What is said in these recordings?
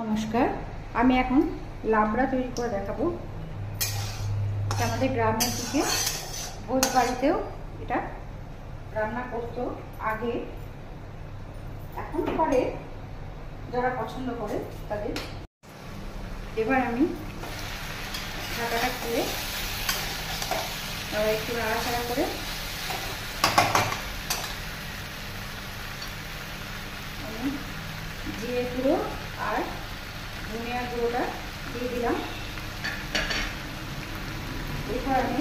নমস্কার, আমি এখন লাবড়া তৈরি করে দেখাবো। আমাদের গ্রামের দিকে ভোজ বাড়িতেও এটা রান্না করতো আগে, এখন করে যারা পছন্দ করে তাদের। এবার আমি ঢাকাটা খুলে একটু নাড়াচাড়া করে আমি জিরে গুঁড়ো আর ধনিয়া গুঁড়োটা দিয়ে দিলাম। এরপর আমি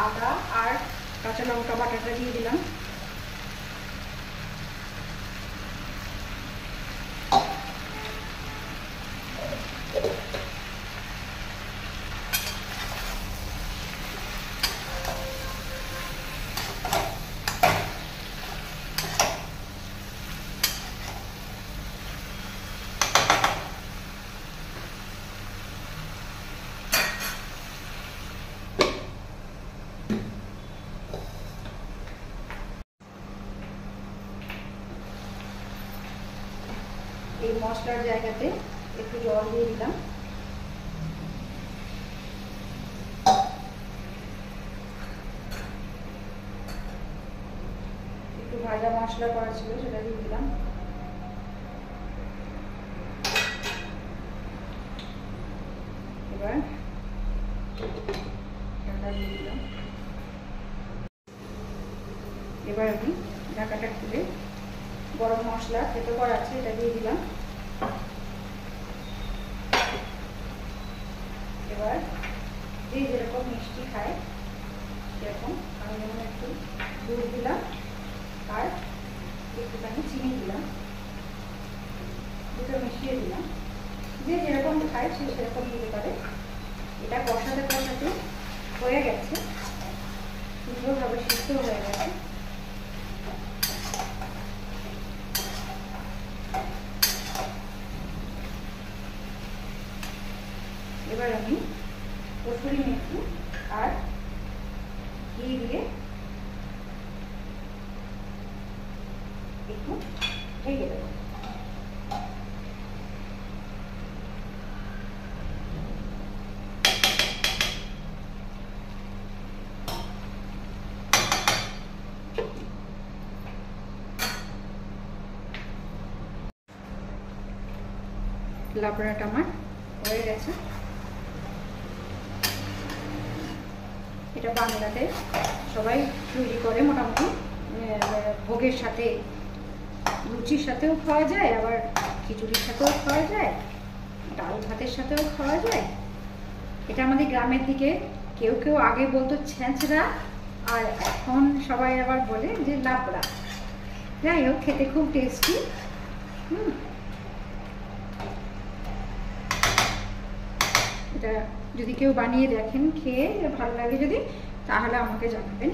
আদা আর কাঁচা লঙ্কা বাটাটা দিয়ে দিলাম। এই মশলার জায়গাতে একটু জল দিয়ে দিলাম। একটু ভাজা মশলা করা ছিল সেটা দিয়ে দিলাম। এবার ঢাকা দিয়ে দিলাম। এবার আমি ঢাকাটা খুলে গরম মশলা থেতো করা আছে এটা দিয়ে দিলাম। এবার যে যেরকম মিষ্টি খায় সেরকম আমি যেমন একটু দুধ দিলাম আর একটুখানি চিনি দিলাম, দুটো মিশিয়ে দিলাম। যে যেরকম খায় সে সেরকম দিতে পারে। এটা কষাতে কষাতে হয়ে গেছে, সুন্দরভাবে সিদ্ধ হয়ে গেছে। এবার আমি কসুরি মেথি আর ঘি দিয়ে একটু ঢেকে দেবো। লাবড়াটা আমার হয়ে গেছে। এটা বাংলাতে সবাই তৈরি করে, মোটামুটি ভোগের সাথে, লুচির সাথেও খাওয়া যায়, আবার খিচুড়ির সাথেও খাওয়া যায়, ডাল ভাতের সাথেও খাওয়া যায়। এটা আমাদের গ্রামের দিকে কেউ কেউ আগে বলতো ছেঁচড়া, আর এখন সবাই আবার বলে যে লাবড়া। যাই হোক, খেতে খুব টেস্টি। এটা যদি কেউ বানিয়ে দেখেন, খেয়ে ভালো লাগে যদি, তাহলে আমাকে জানাবেন।